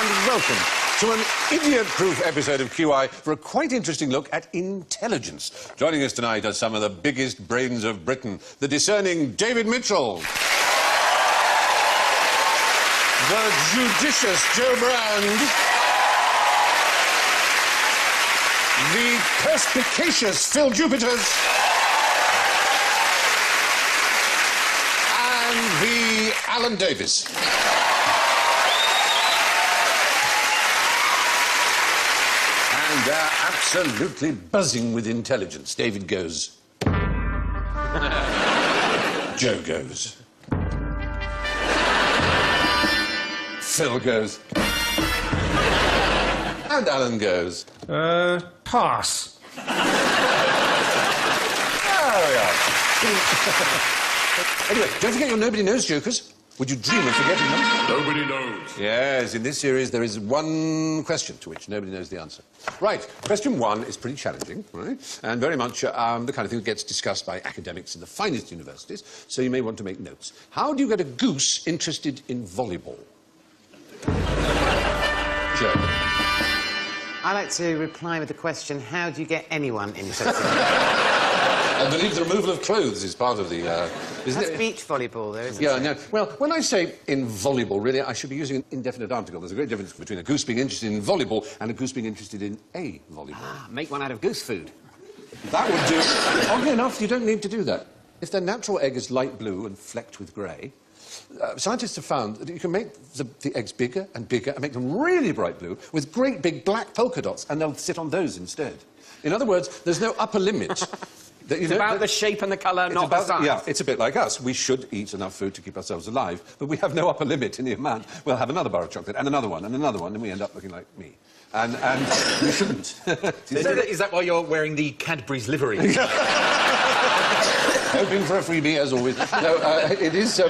and welcome to an idiot-proof episode of QI for a quite interesting look at intelligence. Joining us tonight are some of the biggest brains of Britain, the discerning David Mitchell, the judicious Jo Brand, the perspicacious Phil Jupiters, and the Alan Davies. And they're absolutely buzzing with intelligence. David goes. Jo goes. Phil goes. And Alan goes. Pass. There we are. Anyway, don't forget your Nobody Knows jokers. Would you dream of forgetting them? Nobody knows. Yes, in this series there is one question to which nobody knows the answer. Right, question one is pretty challenging, right? And very much the kind of thing that gets discussed by academics in the finest universities, so you may want to make notes. How do you get a goose interested in volleyball? Jo. I like to reply with the question, how do you get anyone interested? I believe the removal of clothes is part of the... isn't That's it? beach volleyball, though, isn't Yeah, it? no. Well, when I say in volleyball, really, I should be using an indefinite article. There's a great difference between a goose being interested in volleyball and a goose being interested in a volleyball. Ah, make one out of goose food. That would do. Oddly enough, you don't need to do that. If their natural egg is light blue and flecked with grey, scientists have found that you can make the eggs bigger and bigger and make them really bright blue with great big black polka dots, and they'll sit on those instead. In other words, there's no upper limit. It's about the shape and the colour, not the size. Yeah, it's a bit like us. We should eat enough food to keep ourselves alive, but we have no upper limit in the amount. We'll have another bar of chocolate and another one, and we end up looking like me. And we shouldn't. Is that why you're wearing the Cadbury's livery? Hoping for a freebie, as always. No, it is...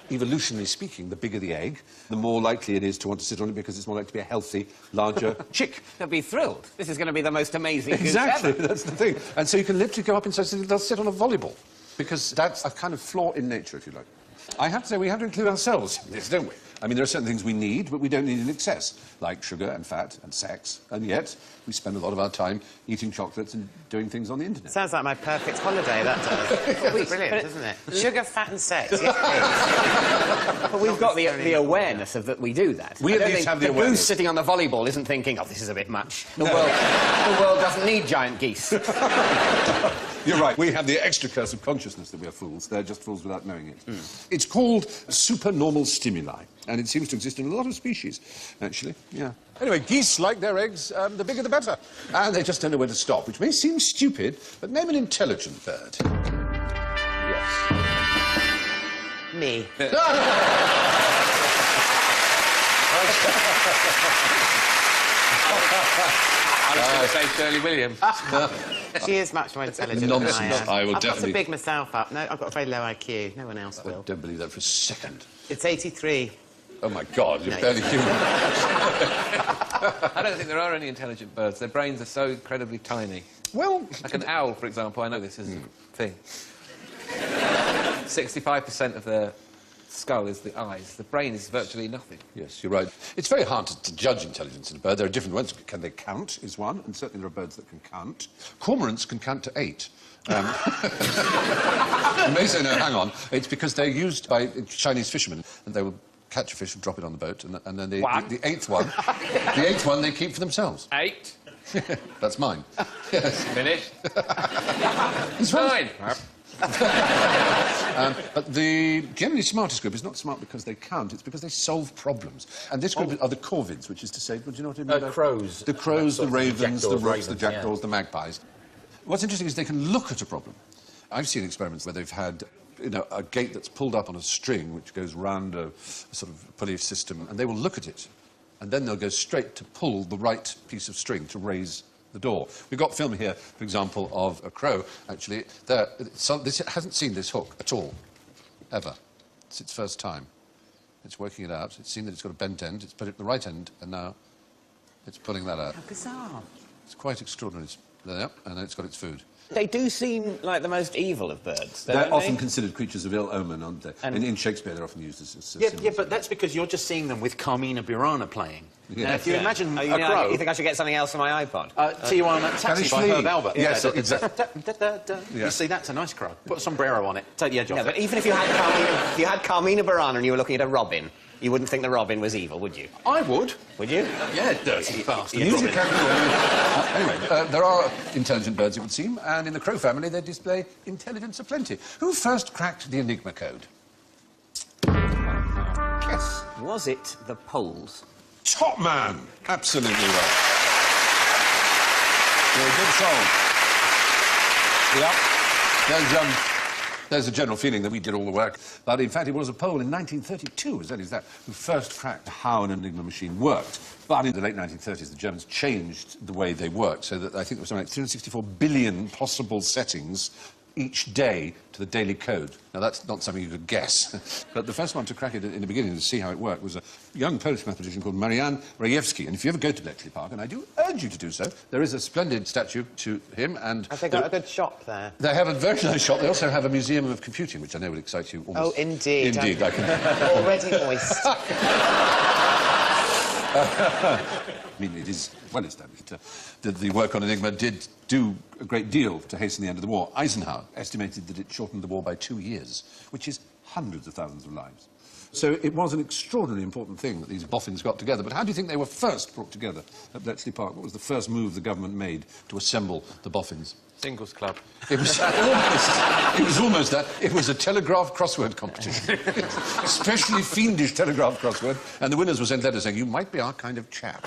evolutionarily speaking, the bigger the egg, the more likely it is to want to sit on it because it's more likely to be a healthy, larger chick. They'll be thrilled. This is going to be the most amazing Exactly, goose ever. that's the thing. And so you can literally go up inside, so they'll sit on a volleyball, because that's a kind of flaw in nature, if you like. I have to say, we have to include ourselves in this, don't we? I mean, there are certain things we need, but we don't need in excess, like sugar and fat and sex, and yet we spend a lot of our time eating chocolates and doing things on the internet. Sounds like my perfect holiday, that does. Brilliant, doesn't it? Sugar, fat and sex, yes, But we've got the awareness of that we do that. We at least have the awareness. Goose sitting on the volleyball isn't thinking, oh, this is a bit much. The world doesn't need giant geese. You're right. We have the extra curse of consciousness that we are fools. They're just fools without knowing it. It's called supernormal stimuli, and it seems to exist in a lot of species, actually. Yeah. Anyway, geese like their eggs, the bigger the better. And they just don't know where to stop, which may seem stupid, but name an intelligent bird. Yes. Me. I was going to say Shirley Williams. She is much more intelligent than Nonsense. I am. I will I've got definitely- to big myself up. No, I've got a very low IQ. No one else I will. don't believe that for a second. It's 83. Oh, my God, you're No. barely human. I don't think there are any intelligent birds. Their brains are so incredibly tiny. Well... Like an owl, for example, I know this is a thing. 65% of their skull is the eyes. The brain is virtually nothing. Yes, you're right. It's very hard to judge intelligence in a bird. There are different ones. Can they count, is one, and certainly there are birds that can count. Cormorants can count to 8. You may say, no, hang on. It's because they're used by Chinese fishermen, and they will catch a fish and drop it on the boat, and then the eighth one... the eighth one they keep for themselves. 8. That's mine. Yes. Finished. It's 9. But the generally smartest group is not smart because they count, it's because they solve problems. And this group are the corvids, which is to say, do you know what I mean? Crows. The crows, the ravens, the rooks, the ravens, jackdaws, the magpies. What's interesting is they can look at a problem. I've seen experiments where they've had, you know, a gate that's pulled up on a string which goes round a sort of pulley system, and they will look at it, and then they'll go straight to pull the right piece of string to raise the door. We've got film here, for example, of a crow, actually. This hasn't seen this hook at all, ever. It's its first time. It's working it out. It's seen that it's got a bent end. It's put it at the right end, and now it's pulling that out. How bizarre. It's quite extraordinary. It's there, and then it's got its food. They do seem like the most evil of birds. They're often considered creatures of ill omen, aren't they? And in Shakespeare, they're often used as Yeah, symbols. yeah, but that's because you're just seeing them with Carmina Burana playing. Yeah. If you imagine Oh, a crow... you think I should get something else for my iPod? T1 Taxi by Flee. Herb Albert. Yes, Yeah, exactly. You see, that's a nice crow. Put a sombrero on it, take the edge off Yeah, it. but even if you had Carmina Burana and you were looking at a robin, you wouldn't think the robin was evil, would you? I would. Would you? Yeah, dirty bastard. Music anyway, there are intelligent birds, it would seem, and in the crow family they display intelligence aplenty. Who first cracked the Enigma code? Yes. Was it the Poles? Top man! Absolutely right. Very good solve. Yeah. There's a general feeling that we did all the work, but in fact it was a Pole in 1932, as early as that, who first cracked how an Enigma machine worked. But in the late 1930s, the Germans changed the way they worked, so that I think there was something like 364 billion possible settings each day to the daily code. Now, that's not something you could guess. But the first one to crack it in the beginning to see how it worked was a young Polish mathematician called Marian Rejewski. And if you ever go to Bletchley Park, and I do urge you to do so, there is a splendid statue to him, and... Have they got a good shop there? They have a very nice shop. They also have a museum of computing, which I know will excite you almost... Oh, indeed. Indeed, I can... Already moist. I mean, it is well established that the work on Enigma did do a great deal to hasten the end of the war. Eisenhower estimated that it shortened the war by 2 years, which is hundreds of thousands of lives. So it was an extraordinarily important thing that these boffins got together. But how do you think they were first brought together at Bletchley Park? What was the first move the government made to assemble the boffins? Singles club. It was almost that. It was a telegraph crossword competition. Especially fiendish telegraph crossword. And the winners were sent letters saying, you might be our kind of chap.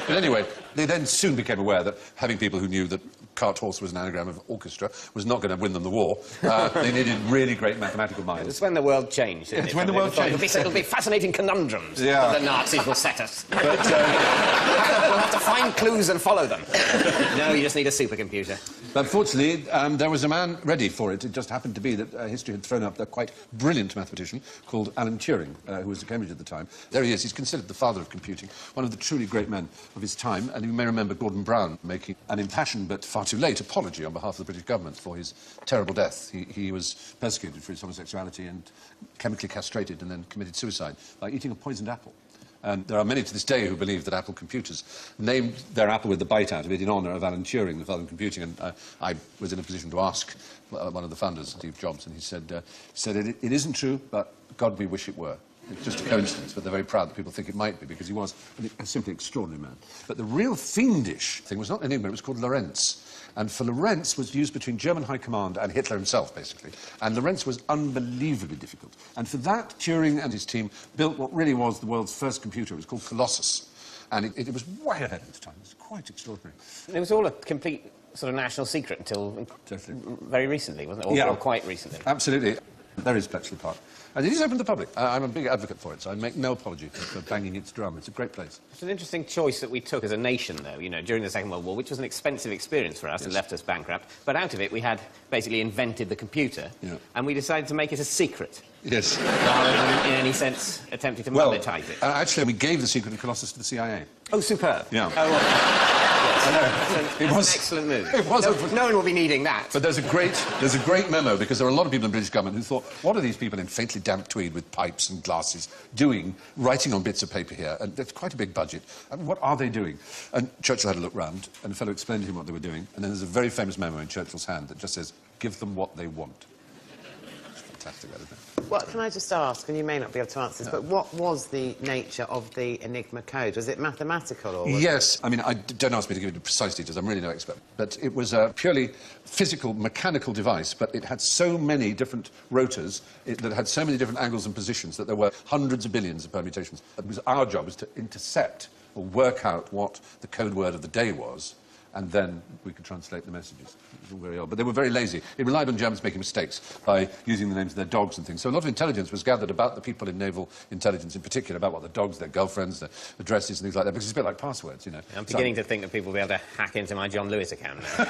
But anyway, they then soon became aware that having people who knew that cart horse was an anagram of orchestra was not going to win them the war. They needed really great mathematical minds. It's when the world changed, isn't It's it? when the world changed. It'll be fascinating conundrums Yeah. that the Nazis will set us. But, we'll have to find clues and follow them. No, you just need a supercomputer. But fortunately, there was a man ready for it. It just happened to be that history had thrown up a quite brilliant mathematician called Alan Turing, who was at Cambridge at the time. There he is. He's considered the father of computing, one of the truly great men of his time. And you may remember Gordon Brown making an impassioned but far too late apology on behalf of the British government for his terrible death. He was persecuted for his homosexuality and chemically castrated and then committed suicide by eating a poisoned apple. And there are many to this day who believe that Apple Computers named their apple with the bite out of it in honour of Alan Turing, the father of computing. And I was in a position to ask one of the founders, Steve Jobs, and he said it isn't true, but God, we wish it were. It's just a coincidence, but they're very proud that people think it might be, because he was a simply extraordinary man. But the real fiendish thing was not Enigma, it was called Lorenz. And for Lorenz was used between German High Command and Hitler himself, basically. And Lorenz was unbelievably difficult. And for that, Turing and his team built what really was the world's first computer. It was called Colossus. And it was way ahead of its time. It was quite extraordinary. It was all a complete sort of national secret until very recently, wasn't it? Or quite recently. Absolutely. There is Bletchley Park. And it is open to the public. I'm a big advocate for it, so I make no apology for banging its drum. It's a great place. It's an interesting choice that we took as a nation, though, you know, during the Second World War, which was an expensive experience for us and left us bankrupt. But out of it, we had basically invented the computer, and we decided to make it a secret. Yes. Rather than, in any sense, attempting to monetize it. Actually, we gave the secret of Colossus to the CIA. Oh, superb. Yeah. Oh, well, yes. I know. That's an excellent move. It was. No one will be needing that. But there's a great memo, because there are a lot of people in the British government who thought, what are these people in faintly damp tweed with pipes and glasses doing, writing on bits of paper here? And that's quite a big budget. And what are they doing? And Churchill had a look round, and a fellow explained to him what they were doing. And then there's a very famous memo in Churchill's hand that just says, give them what they want. It's fantastic, that, isn't it? Well, can I just ask, and you may not be able to answer this, but what was the nature of the Enigma code? Was it mathematical or... Yes. I mean, don't ask me to give you the precise details. I'm really no expert. But it was a purely physical, mechanical device, but it had so many different rotors, that had so many different angles and positions that there were hundreds of billions of permutations. It was our job was to intercept or work out what the code word of the day was, and then we could translate the messages. It was all very odd. But they were very lazy. It relied on Germans making mistakes by using the names of their dogs and things. So a lot of intelligence was gathered about the people in naval intelligence in particular, about what the dogs, their girlfriends, their addresses and things like that, because it's a bit like passwords, you know. I'm beginning to think that people will be able to hack into my John Lewis account now.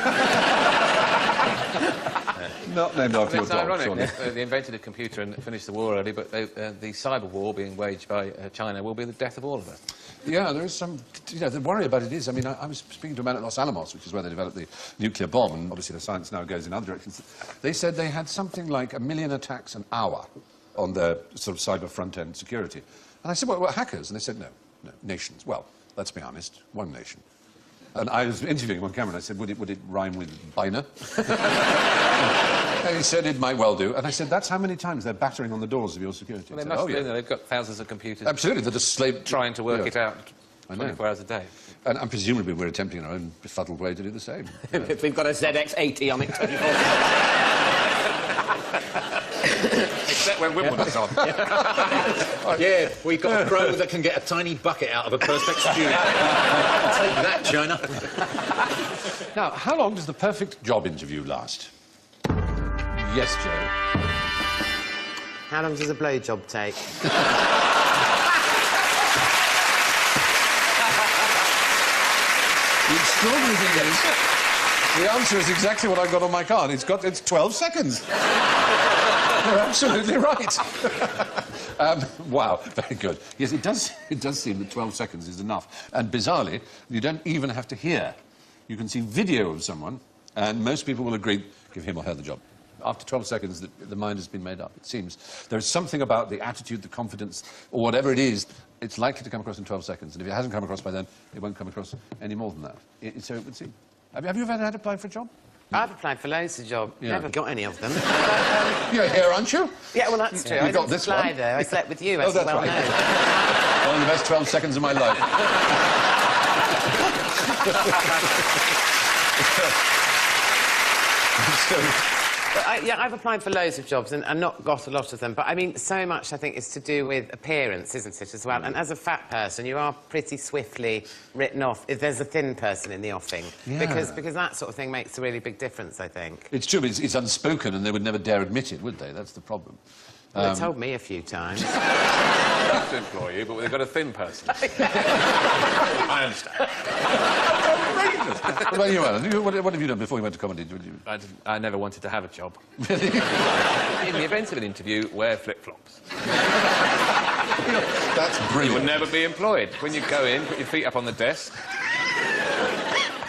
Not named after your It's dog, ironic. surely. They invented a computer and finished the war early, but the cyber war being waged by China will be the death of all of us. Yeah, there is some... You know, the worry about it is... I mean, I was speaking to a man at Los Alamos, which is where they developed the nuclear bomb, and obviously the science now goes in other directions. They said they had something like 1 million attacks an hour on their sort of cyber front-end security. And I said, well, hackers? And they said, no. No, nations. Well, let's be honest, one nation. And I was interviewing him on camera, and I said, would it rhyme with Biner? And he said, it might well do. And I said, that's how many times they're battering on the doors of your security. Well, they He said, must do. They've got thousands of computers Absolutely, they're just trying to work it out I know. 24 hours a day. And presumably we're attempting in our own befuddled way to do the same. If we've got a ZX80 on it 24. Except when Wimbledon's on. Yeah, we've got a pro that can get a tiny bucket out of a Perspex stew. Take that, China. Now, how long does the perfect job interview last? Yes, Joe. How long does a blowjob take? The extraordinary thing is, the answer is exactly what I've got on my card. It's 12 seconds. You're absolutely right. Wow, very good. Yes, it does seem that 12 seconds is enough. And bizarrely, you don't even have to hear. You can see video of someone, and most people will agree, give him or her the job. After 12 seconds, the mind has been made up, it seems. There's something about the attitude, the confidence, or whatever it is, it's likely to come across in 12 seconds. And if it hasn't come across by then, it won't come across any more than that. So it would seem. Have you ever had to apply for a job? I've applied for loads of jobs. Yeah. Never got any of them. You're here, aren't you? Yeah, well, that's true. You I got didn't this apply, one. though. I slept with you, Oh, as that's you well right. know. One of the best 12 seconds of my life. But I've applied for loads of jobs and not got a lot of them. But, I mean, so much, I think, is to do with appearance, isn't it, as well? And as a fat person, you are pretty swiftly written off if there's a thin person in the offing. Yeah. Because that sort of thing makes a really big difference, I think. It's true, but it's unspoken, and they would never dare admit it, would they? That's the problem. Well, they told me a few times. Have to employ you, but they've got a thin person. I understand. What about you, Alan? What have you done before you went to comedy? I never wanted to have a job. In the event of an interview, wear flip-flops. That's You will brilliant. never be employed. When you go in, put your feet up on the desk,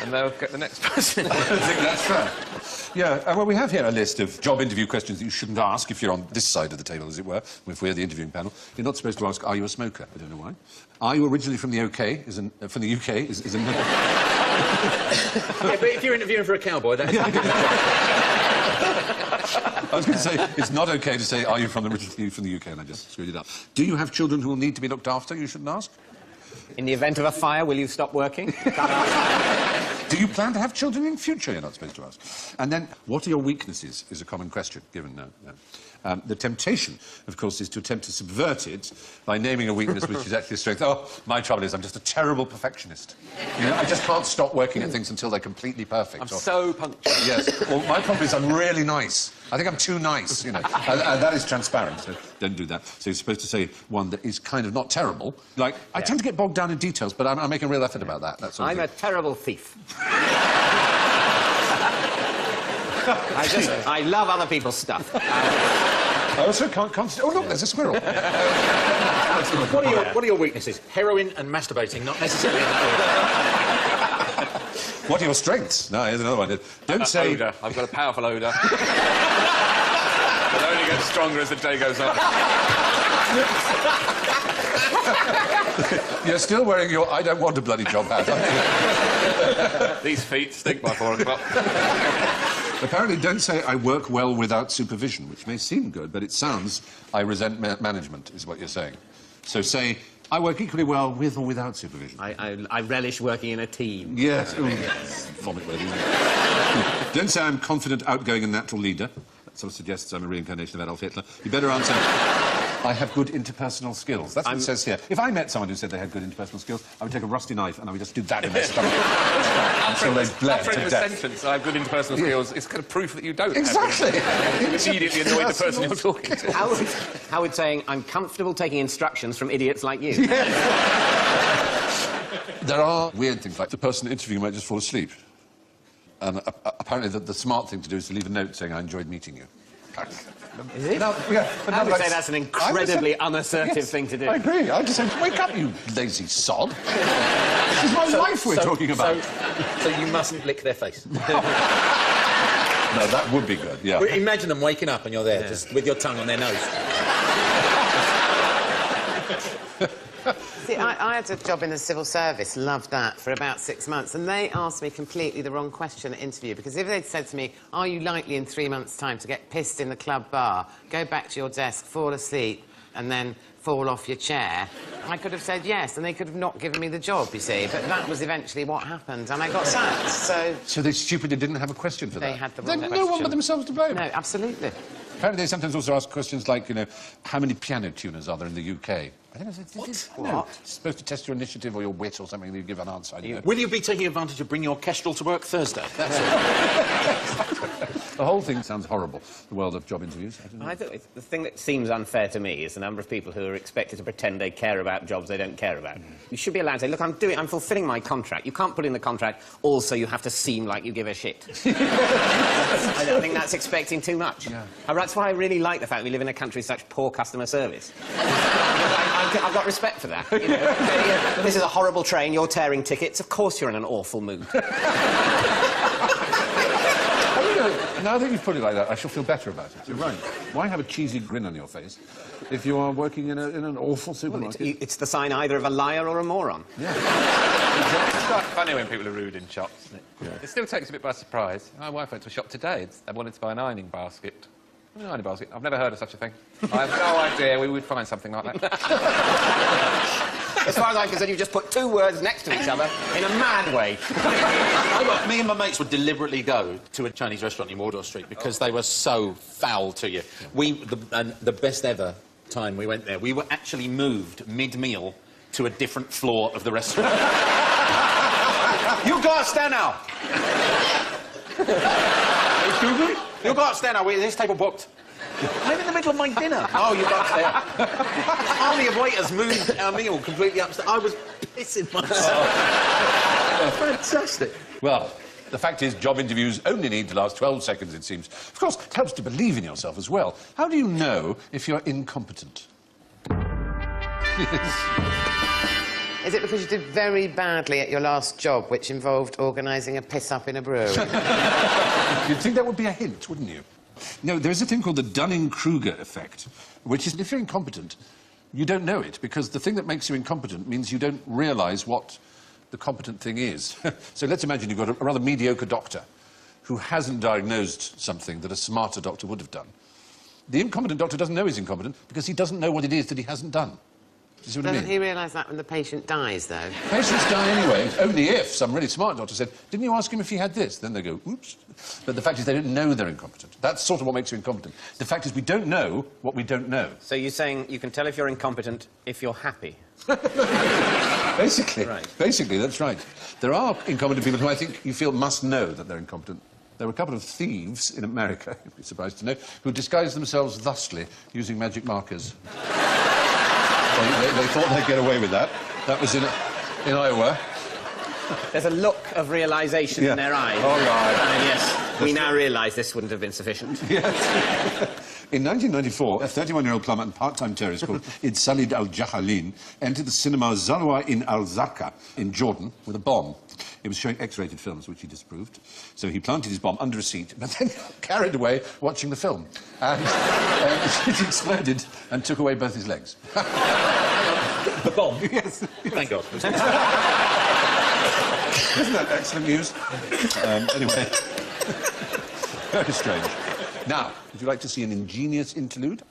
and they'll get the next person. I think that's fair. Yeah, well, we have here a list of job interview questions that you shouldn't ask if you're on this side of the table, as it were, if we're the interviewing panel. You're not supposed to ask, are you a smoker? I don't know why. Are you originally from the UK? From the UK? Is a no. Yeah, but if you're interviewing for a cowboy, that's... I was going to say, it's not OK to say, are you originally from the UK? And I just screwed it up. Do you have children who will need to be looked after? You shouldn't ask. In the event of a fire, will you stop working? Do you plan to have children in future? You're not supposed to ask. And then, what are your weaknesses, is a common question, given no. The temptation, of course, is to attempt to subvert it by naming a weakness which is actually a strength. Oh, my trouble is I'm just a terrible perfectionist. You know, I just can't stop working at things until they're completely perfect. I'm so punctual. Yes. Well, my problem is I'm really nice. I think I'm too nice, you know. And that is transparent, so don't do that. So you're supposed to say one that is kind of not terrible. Like, I tend to get bogged down in details, but I'm making a real effort about that. That's all. I'm a terrible thief. I love other people's stuff. I also can't... Oh, look, there's a squirrel. What are your weaknesses? Heroin and masturbating, not necessarily in that order. What are your strengths? No, here's another one. Don't say... Odour. I've got a powerful odour. It only gets stronger as the day goes on. You're still wearing your I don't want a bloody job hat, aren't you? These feet stink by 4 o'clock. Apparently, don't say I work well without supervision, which may seem good, but it sounds I resent management, is what you're saying. So say, I work equally well with or without supervision. I relish working in a team. Yes. Vomit worthy. Don't say I'm confident, outgoing and natural leader. That sort of suggests I'm a reincarnation of Adolf Hitler. You better answer, I have good interpersonal skills. That's what it says here. If I met someone who said they had good interpersonal skills, I would take a rusty knife and I would just do that in their stomach until they bled After to the death. sentence, I have good interpersonal skills, it's kind of proof that you don't Exactly. have it. You immediately annoyed the person you're talking to. Howard saying, I'm comfortable taking instructions from idiots like you. There are weird things, like the person interviewing might just fall asleep. And apparently the smart thing to do is to leave a note saying, I enjoyed meeting you. Is it? No, yeah, but I would like- say that's an incredibly unassertive Yes, thing to do. I agree. I just say, wake up, you lazy sod. This is my life we're talking about. So you mustn't lick their face. No, that would be good, yeah. Well, imagine them waking up and you're there, just with your tongue on their nose. See, I had a job in the civil service, loved that, for about 6 months, and they asked me completely the wrong question at interview, because if they'd said to me, are you likely in 3 months' time to get pissed in the club bar, go back to your desk, fall asleep, and then fall off your chair, I could have said yes, and they could have not given me the job, you see, but that was eventually what happened, and I got sacked, so... So they stupidly didn't have a question for that? They had the wrong Then question. no one but themselves to blame. No, absolutely. Apparently they sometimes also ask questions like, you know, how many piano tuners are there in the UK? I don't know, No, it's supposed to test your initiative or your wit or something, and you give an answer. I don't know. Will you be taking advantage of bringing your kestrel to work Thursday? That's it. The whole thing sounds horrible, the world of job interviews. I don't know. I think the thing that seems unfair to me is the number of people who are expected to pretend they care about jobs they don't care about. You should be allowed to say, look, I'm fulfilling my contract. You can't put in the contract, also you have to seem like you give a shit. I don't think that's expecting too much. Yeah. That's why I really like the fact we live in a country with such poor customer service. I've got respect for that. You know? This is a horrible train, you're tearing tickets, of course you're in an awful mood. Now that you've put it like that, I shall feel better about it. You're right. Why have a cheesy grin on your face if you are working in an awful supermarket? Well, it's the sign either of a liar or a moron. It's quite funny when people are rude in shops, isn't it? Yeah. It still takes a bit by surprise. My wife went to a shop today. They wanted to buy an ironing basket. An ironing basket? I've never heard of such a thing. I have no idea we would find something like that. As far as I'm concerned, you've just put two words next to each other in a mad way. Me and my mates would deliberately go to a Chinese restaurant in Wardour Street because they were so foul to you. And the best ever time we went there, we were actually moved mid-meal to a different floor of the restaurant. You go upstairs now! Excuse me? You go upstairs now, this table booked. I'm in the middle of my dinner. Oh, you got there. The army of waiters moved our meal completely upstairs. I was pissing myself. Fantastic. Well, the fact is, job interviews only need to last 12 seconds, it seems. Of course, it helps to believe in yourself as well. How do you know if you're incompetent? Is it because you did very badly at your last job, which involved organising a piss-up in a brewery? You'd think that would be a hint, wouldn't you? No, there's a thing called the Dunning-Kruger effect, which is if you're incompetent, you don't know it, because the thing that makes you incompetent means you don't realise what the competent thing is. So let's imagine you've got a rather mediocre doctor who hasn't diagnosed something that a smarter doctor would have done. The incompetent doctor doesn't know he's incompetent because he doesn't know what it is that he hasn't done. Do you see what I mean? Doesn't he realise that when the patient dies, though? Patients die anyway, only if some really smart doctor said, didn't you ask him if he had this? Then they go, oops. But the fact is they don't know they're incompetent. That's sort of what makes you incompetent. The fact is we don't know what we don't know. So you're saying you can tell if you're incompetent if you're happy? Basically. Right. Basically, that's right. There are incompetent people who I think you feel must know that they're incompetent. There were a couple of thieves in America, you'd be surprised to know, who disguised themselves thusly using magic markers. They thought they'd get away with that. That was in Iowa. There's a look of realisation in their eyes. All right. Yes, we now realise this wouldn't have been sufficient. Yes. In 1994, a 31-year-old plumber and part-time terrorist called Idsalid al-Jahalin entered the cinema Zalwa in al-Zarqa in Jordan with a bomb. It was showing X-rated films, which he disapproved. So he planted his bomb under a seat, but then carried away watching the film. And it exploded and took away both his legs. The bomb? Yes. Thank God. Isn't that excellent news? Anyway, very strange. Now, would you like to see an ingenious interlude?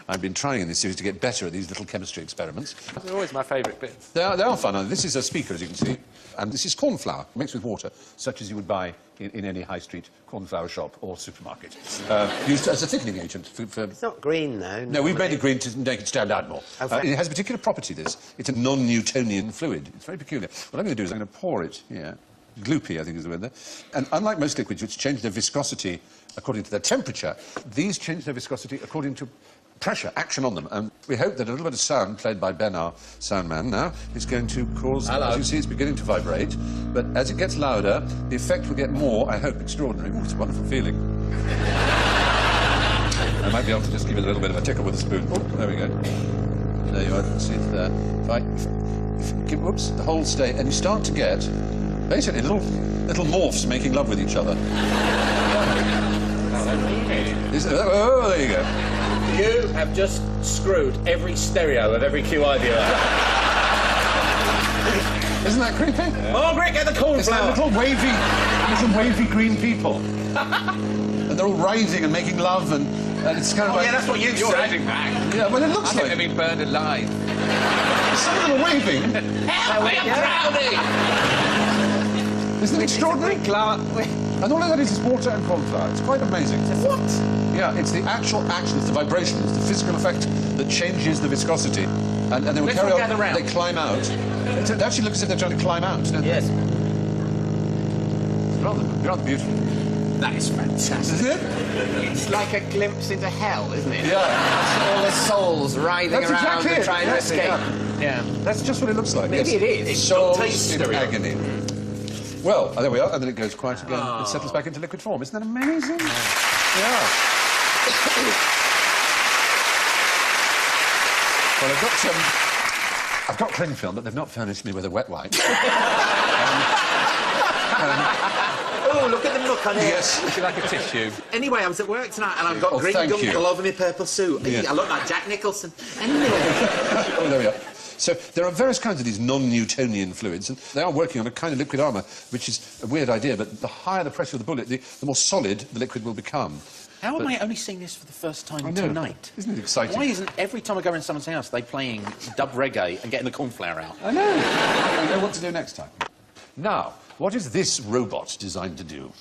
I've been trying in this series to get better at these little chemistry experiments. They're always my favourite bits. They are fun. This is a speaker, as you can see, and this is corn flour mixed with water, such as you would buy in any high street corn flour shop or supermarket, used as a thickening agent for... It's not green, though. No, we've made it green to make it stand out more. Okay. It has a particular property, this. It's a non-Newtonian fluid. It's very peculiar. What I'm going to do is I'm going to pour it here. Gloopy, I think is the word there. And unlike most liquids, which change their viscosity according to their temperature, these change their viscosity according to pressure, action on them. And we hope that a little bit of sound, played by Ben, our sound man now, is going to cause... Hello. As you see, it's beginning to vibrate. But as it gets louder, the effect will get more, I hope, extraordinary. Oh, it's a wonderful feeling. I might be able to just give it a little bit of a tickle with a spoon. Oh, there we go. There you are, see it there. If you give, whoops, the whole stay, and you start to get, basically, little morphs making love with each other. Oh, there you go. You have just screwed every stereo of every QI viewer. Isn't that creepy? Margaret, get the It's like cornflower. little wavy green people. And they're all riding and making love, and it's kind of like... Yeah, that's what you You're said. adding back. Yeah, well, it I looks think like... they've been burned alive. Some of them are waving. Help me, I'm drowning! Isn't it extraordinary? And all of that is water and cornflower. It's quite amazing. What? Yeah, it's the actual action, it's the vibration, it's the physical effect that changes the viscosity. And they will Let's carry all on, gather round. they climb out. It actually looks as if they're trying to climb out, doesn't it? Yes. It's rather beautiful. That is fantastic. Isn't it? It's like a glimpse into hell, isn't it? Yeah. All the souls writhing That's around exactly and it. trying to That's it, escape. yeah. Yeah. That's just what it looks like. Maybe yes. it is. It's Souls not taste in stereo. agony. Well, there we are, and then it goes quiet again and settles back into liquid form. Isn't that amazing? Yeah. Well, I've got cling film, but they've not furnished me with a wet wipe. Oh, look at the look on it. Yes. Would you like a tissue? Anyway, I was at work tonight and I've got Oh, green thank gum you. all over my purple suit. Yeah. I look like Jack Nicholson. Anyway. Oh, there we are. So there are various kinds of these non-Newtonian fluids, and they are working on a kind of liquid armour, which is a weird idea, but the higher the pressure of the bullet, the more solid the liquid will become. How am I only seeing this for the first time I know. tonight? Isn't it exciting? Why isn't every time I go in someone's house they playing dub reggae and getting the cornflower out? I know. I know what to do next time. Now, what is this robot designed to do?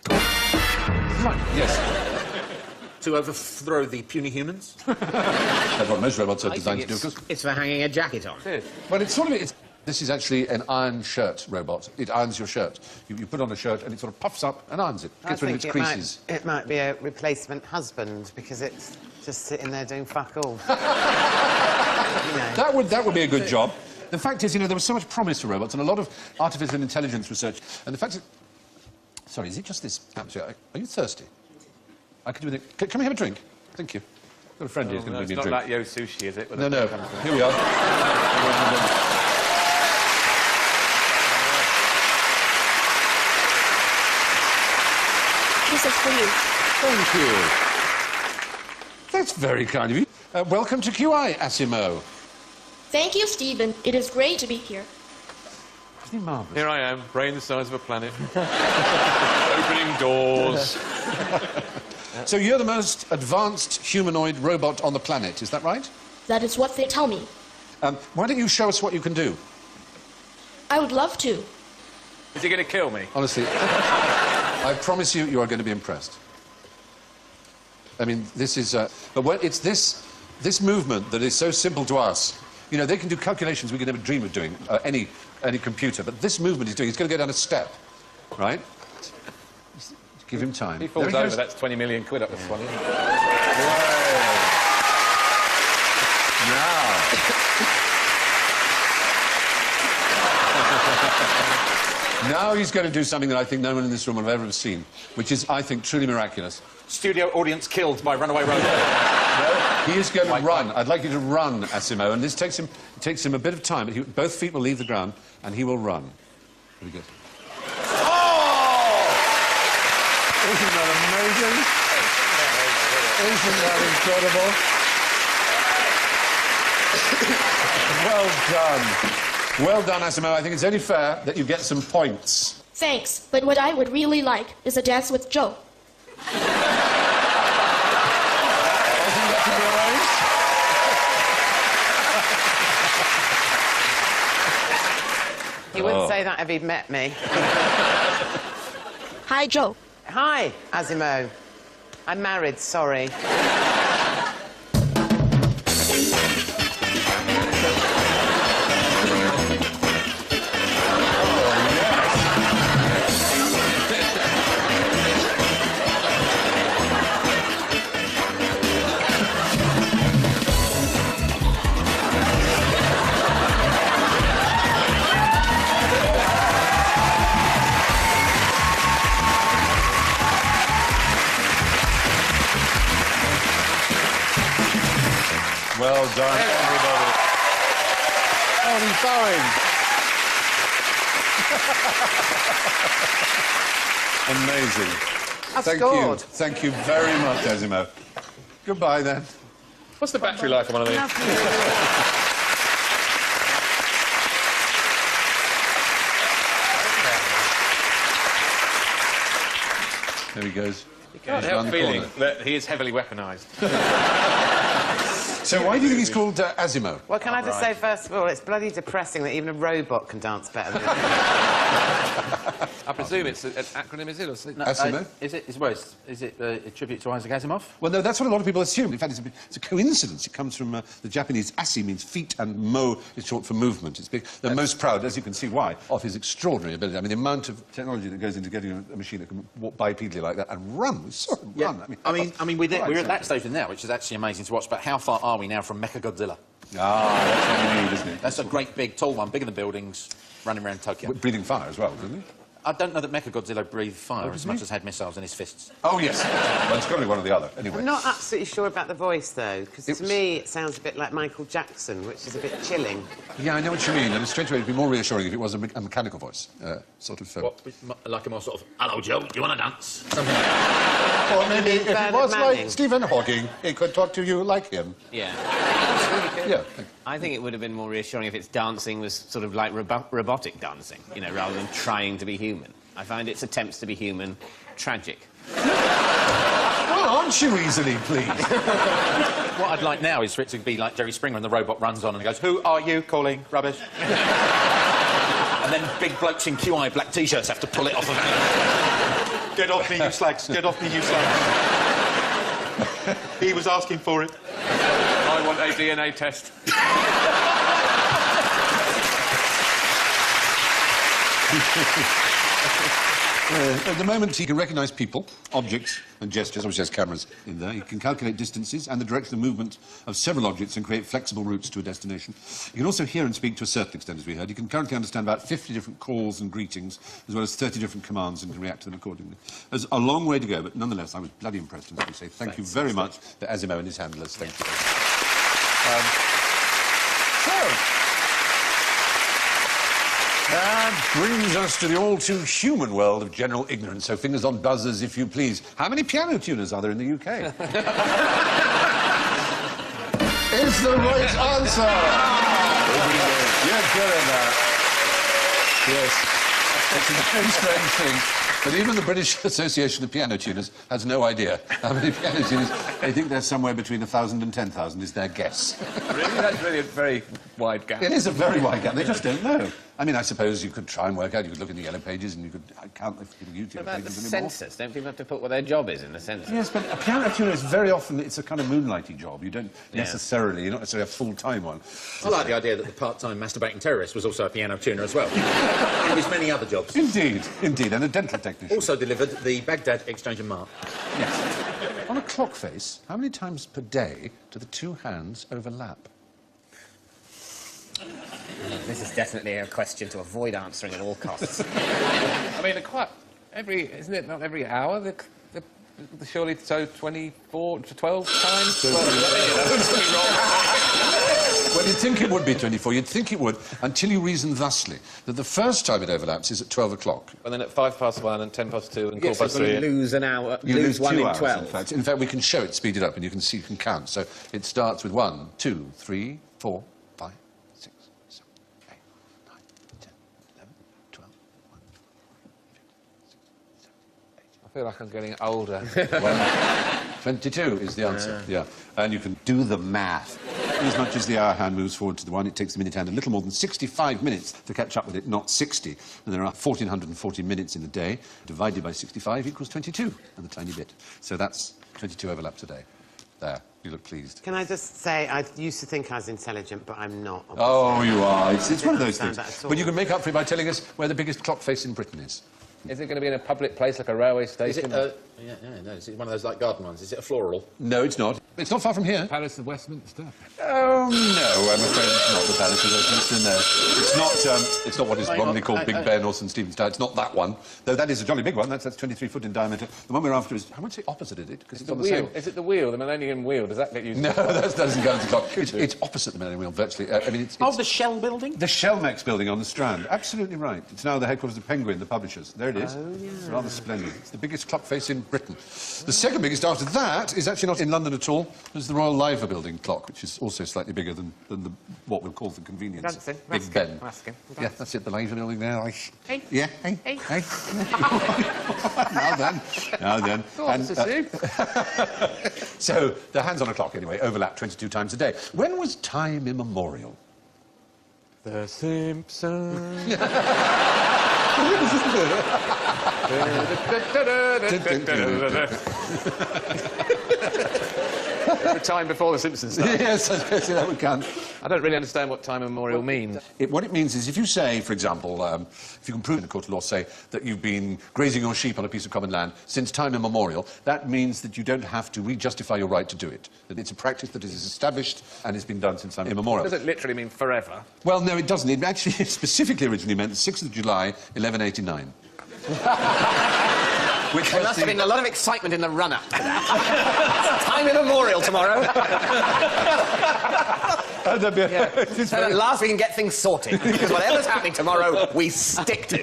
Right, yes. To overthrow the puny humans? That's what most robots are designed to do, of course. It's for hanging a jacket on. Well, it's sort of... This is actually an iron shirt robot. It irons your shirt. You put on a shirt and it sort of puffs up and irons it. Gets rid of its creases. It might be a replacement husband because it's just sitting there doing fuck all. You know. That would be a good job. The fact is, you know, there was so much promise for robots and a lot of artificial intelligence research. And the fact is... Sorry, is it just this atmosphere? Are you thirsty? I could do with it. Can we have a drink? Thank you. I've got a friend here who's going to It's give me a not drink. like Yo Sushi, is it? No, no. Here we are. This is for you. Thank you. That's very kind of you. Welcome to QI, Asimo. Thank you, Stephen. It is great to be here. Isn't he marvellous? Here I am, brain the size of a planet. Opening doors. So you're the most advanced humanoid robot on the planet, is that right? That is what they tell me. Why don't you show us what you can do? I would love to. Is he going to kill me? Honestly, I promise you, you are going to be impressed. I mean, this is... but when it's this movement that is so simple to us. You know, they can do calculations we could never dream of doing, any computer, but this movement he's doing, he's going to go down a step, right? Just give him time. He falls There over, goes. that's 20 million quid up this one, isn't it? Now. Now he's going to do something that I think no one in this room will have ever seen, which is, I think, truly miraculous. Studio audience killed by runaway robot. He is going to run. I'd like you to run, Asimo, and this takes him a bit of time, but both feet will leave the ground, and he will run. Very good. Oh! Isn't that amazing? Isn't that incredible? Well done. Well done, Asimo. I think it's only fair that you get some points. Thanks, but what I would really like is a dance with Joe. He wouldn't say that if he'd met me. Hi, Joe. Hi, Asimo. I'm married, sorry. Well done, everybody. Oh, he's bowing. Amazing. I Thank scored. you. Thank you very much, Asimo. Goodbye, then. What's the battery life on one of these? goes. You can't Goes help round the feeling corner. that he is heavily weaponised. So why do you think he's called Asimo? Well, can I just say, first of all, it's bloody depressing that even a robot can dance better than I presume it's an acronym, is it? Or something? Asimo? Is it a tribute to Isaac Asimov? Well, no, that's what a lot of people assume. In fact, it's a coincidence. It comes from the Japanese asi means feet, and mo is short for movement. They're most proud, as you can see why, of his extraordinary ability. I mean, the amount of technology that goes into getting a machine that can walk bipedally like that and run. We saw him run. I mean, we're at that stage now, which is actually amazing to watch. But how far are we now from Mechagodzilla? Ah, that's what you need, isn't it? That's a great, big, tall one, bigger than buildings, running around Tokyo. Breathing fire as well, doesn't he? I don't know that Mechagodzilla breathed fire as much as had missiles in his fists. Oh, yes. Well, it's got to be one or the other, anyway. I'm not absolutely sure about the voice, though, because to me it sounds a bit like Michael Jackson, which is a bit chilling. Yeah, I know what you mean, and straight away it'd be more reassuring if it was a mechanical voice. Sort of... Like a more sort of, hello, Joe, do you want to dance? Or maybe if it Bernard was like Manning. Stephen Hawking, he could talk to you like him. Yeah. Yeah. I think it would have been more reassuring if its dancing was sort of like robotic dancing, you know, rather than trying to be human. I find its attempts to be human tragic. Well, aren't you easily pleased? What I'd like now is for it to be like Jerry Springer and the robot runs on and goes, who are you calling rubbish? And then big blokes in QI black T-shirts have to pull it off of it. Get off me, you slags. Get off me, you slags. He was asking for it. I want a DNA test. At the moment, he can recognise people, objects and gestures. Obviously, has cameras in there. He can calculate distances and the direction of movement of several objects and create flexible routes to a destination. He can also hear and speak to a certain extent, as we heard. He can currently understand about 50 different calls and greetings, as well as 30 different commands, and can react to them accordingly. There's a long way to go, but nonetheless, I was bloody impressed. And I say thank you very much to Asimo and his handlers. Thank you. That brings us to the all-too-human world of general ignorance. So fingers on buzzers, if you please. How many piano tuners are there in the UK? Is the right answer. You're good at that. Yes. It's a very strange thing. But even the British Association of Piano Tuners has no idea how many piano tuners. They think they're somewhere between 1,000 and 10,000 is their guess. Really? That's really a very wide gap. It is a very wide gap. They just don't know. I mean, I suppose you could try and work out. You could look in the yellow pages and you could count the YouTube What about the pages anymore. census? Don't people have to put what their job is in the census? Yes, but a piano tuner is very often, it's a kind of moonlighty job. You don't necessarily, you're not necessarily a full-time one. I like the idea that the part-time masturbating terrorist was also a piano tuner as well. It was many other jobs. Indeed, indeed, and a dental technician. Also delivered the Baghdad Exchange and Mark. Yes. On a clock face, how many times per day do the two hands overlap? This is definitely a question to avoid answering at all costs. I mean, isn't it not every hour? Surely, so 24 to 12 times? Well, you'd think it would be 24. You'd think it would, until you reason thusly, that the first time it overlaps is at 12 o'clock. And then at 1:05 and 10:02 and Yes, 3:15. you lose an hour. You lose one 2 in hours, 12. In fact, we can show it speeded up, and you can see, you can count. So it starts with 1, 2, 3, 4, 5, 6, 7, 8, 9, 10, 11, 12, 1, 2, 3, 4, 5, 6, 7, 8. I feel like I'm getting older. Well, 22 is the answer, yeah. And you can do the math. As much as the hour hand moves forward to the 1, it takes the minute hand a little more than 65 minutes to catch up with it, not 60. And there are 1,440 minutes in a day. Divided by 65 equals 22, and a tiny bit. So that's 22 overlaps a day. There, you look pleased. Can I just say, I used to think I was intelligent, but I'm not. Obviously. Oh, you are. It's one of those understand things. that at all. But you can make up for it by telling us where the biggest clock face in Britain is. Is it going to be in a public place like a railway Is station? it, no, is it one of those, like, garden ones? Is it a floral? No, it's not. It's not far from here. Palace of Westminster. Oh, no, I'm afraid it's not the Palace of Westminster, no. It's not what is commonly called Big Ben or St Stephen's Tower. It's not that one, though that is a jolly big one. That's 23 foot in diameter. The one we're after is, I won't say opposite it, because it's on the same... Is it the wheel, the Millennium Wheel? Does that get used? No, that doesn't go into the clock. It's opposite the Millennium Wheel, virtually. I mean, it's Oh, the Shell building? the Shellmex building on the Strand. Absolutely right. It's now the headquarters of Penguin, the publishers. There it is. it is. It's rather splendid. It's the biggest clock face in Britain. The second biggest after that is actually not in London at all. It's the Royal Liver Building clock, which is also slightly bigger than what we'll call the convenience. Dancing. Big Ben. Raskin. Yeah, that's it, the Liver Building there. Hey. Yeah, hey. Hey. Now then. Now then. Go on, Sissy. So, the hands on a clock, anyway, overlap 22 times a day. When was time immemorial? The Simpsons. The time before the Simpsons started. Yes, I suppose that we can. I don't really understand what time immemorial means. What it means is if you say, for example, if you can prove in a court of law, say, that you've been grazing your sheep on a piece of common land since time immemorial, that means that you don't have to re-justify your right to do it. That it's a practice that is established and it's been done since time immemorial. Does it literally mean forever? Well, no, it doesn't. It actually specifically originally meant the 6th of July, 1189. Which There must have been a lot of excitement in the run-up to that. Time immemorial tomorrow. So at last we can get things sorted. Because whatever's happening tomorrow, we stick to.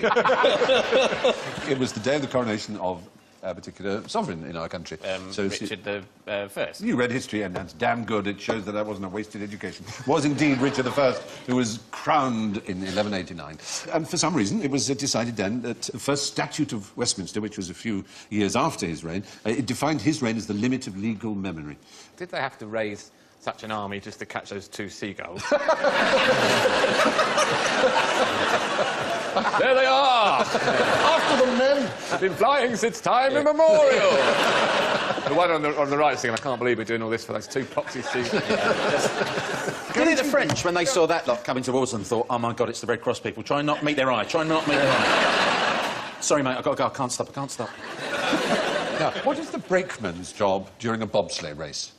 It was the day of the coronation of a particular sovereign in our country. Richard the First. You read history, and that's damn good. It shows that wasn't a wasted education. It was indeed Richard I who was crowned in 1189. And for some reason, it was decided then that the first Statute of Westminster, which was a few years after his reign, it defined his reign as the limit of legal memory. Did they have to raise such an army just to catch those 2 seagulls? There they are! After them, men! They've been flying since time immemorial! The one on the right is saying, I can't believe we're doing all this for those 2 poxy seagulls. Do you think the French, when they saw that lot coming towards them, thought, oh, my God, it's the Red Cross people. Try and not meet their eye. Try and not meet their eye. Sorry, mate, I've got to go. I can't stop. I can't stop. Now, what is the brakeman's job during a bobsleigh race?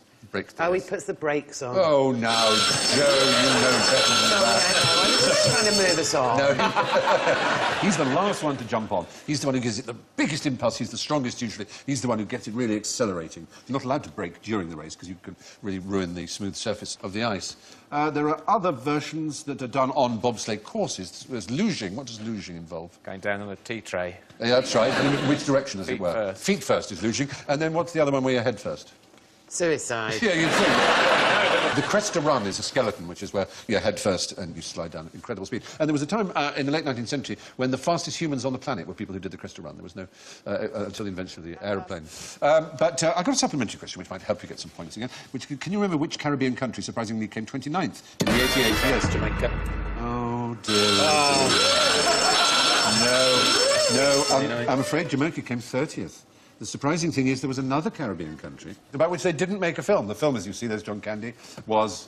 Oh, he puts the brakes on. Oh, now, Joe, you know better than that. I'm just trying to move us on. No, he's the last one to jump on. He's the one who gives it the biggest impulse. He's the strongest, usually. He's the one who gets it really accelerating. You're not allowed to brake during the race, because you could really ruin the smooth surface of the ice. There are other versions that are done on bobsleigh courses. There's luging. What does luging involve? Going down on a tea tray. Yeah, that's right. And in which direction, as it Feet were? first. Feet first is luging. And then what's the other one where you're head first? Suicide. Yeah, you'd think. The Cresta Run is a skeleton, which is where you're head first and you slide down at incredible speed. And there was a time in the late 19th century when the fastest humans on the planet were people who did the Cresta Run. There was no... until the invention of the aeroplane. But I've got a supplementary question which might help you get some points again. Can you remember which Caribbean country surprisingly came 29th in the 88 years? Jamaica. Oh, dear. No, I'm afraid Jamaica came 30th. The surprising thing is there was another Caribbean country about which they didn't make a film. The film, as you see, there's John Candy, was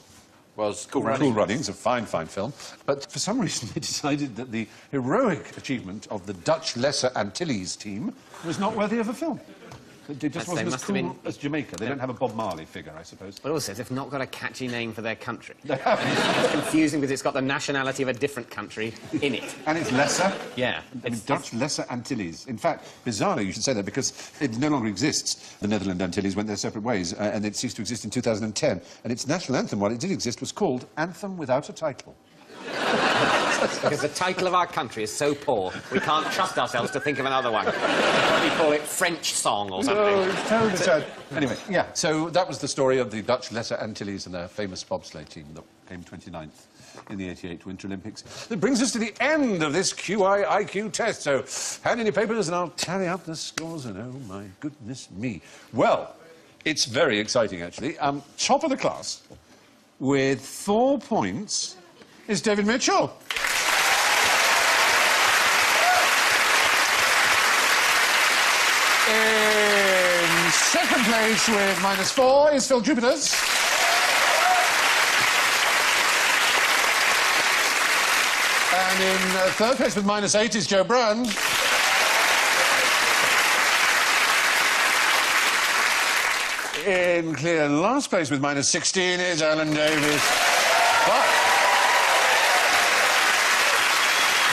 Cool Runnings. Cool Runnings, a fine, fine film. But for some reason they decided that the heroic achievement of the Dutch Lesser Antilles team was not worthy of a film. It just wasn't as cool as Jamaica. They don't have a Bob Marley figure, I suppose. But also, they've not got a catchy name for their country. It's confusing because it's got the nationality of a different country in it. And it's lesser? Yeah. I mean, Dutch Lesser Antilles. In fact, bizarrely, you should say that because it no longer exists. The Netherland Antilles went their separate ways, and it ceased to exist in 2010. And its national anthem, while it did exist, was called Anthem Without a Title. Because the title of our country is so poor, we can't trust ourselves to think of another one. We'll probably call it French Song or something. Oh, it's terribly sad. Anyway, yeah, so that was the story of the Dutch Lesser Antilles and their famous bobsleigh team that came 29th in the 88 Winter Olympics. That brings us to the end of this QI-IQ test, so hand in your papers and I'll tally up the scores, and oh my goodness me. Well, it's very exciting, actually. Top of the class, with 4 points, is David Mitchell. In second place with -4 is Phil Jupiters. And in third place with -8 is Joe Brand. In clear last place with -16 is Alan Davis.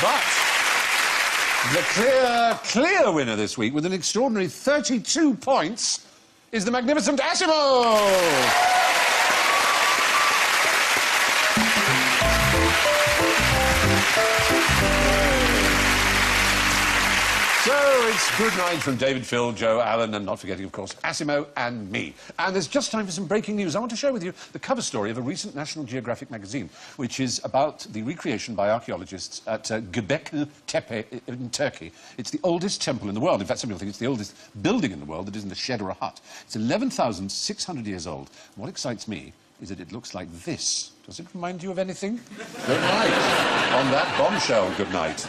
But the clear winner this week, with an extraordinary 32 points, is the magnificent Asimov! So, It's good night from David, Phil, Joe, Alan, and not forgetting, of course, Asimo and me. And there's just time for some breaking news. I want to share with you the cover story of a recent National Geographic magazine, which is about the recreation by archaeologists at Göbekli Tepe in Turkey. It's the oldest temple in the world. In fact, some people think it's the oldest building in the world that isn't a shed or a hut. It's 11,600 years old. What excites me is that it looks like this. Does it remind you of anything? Good night. On that bombshell, good night.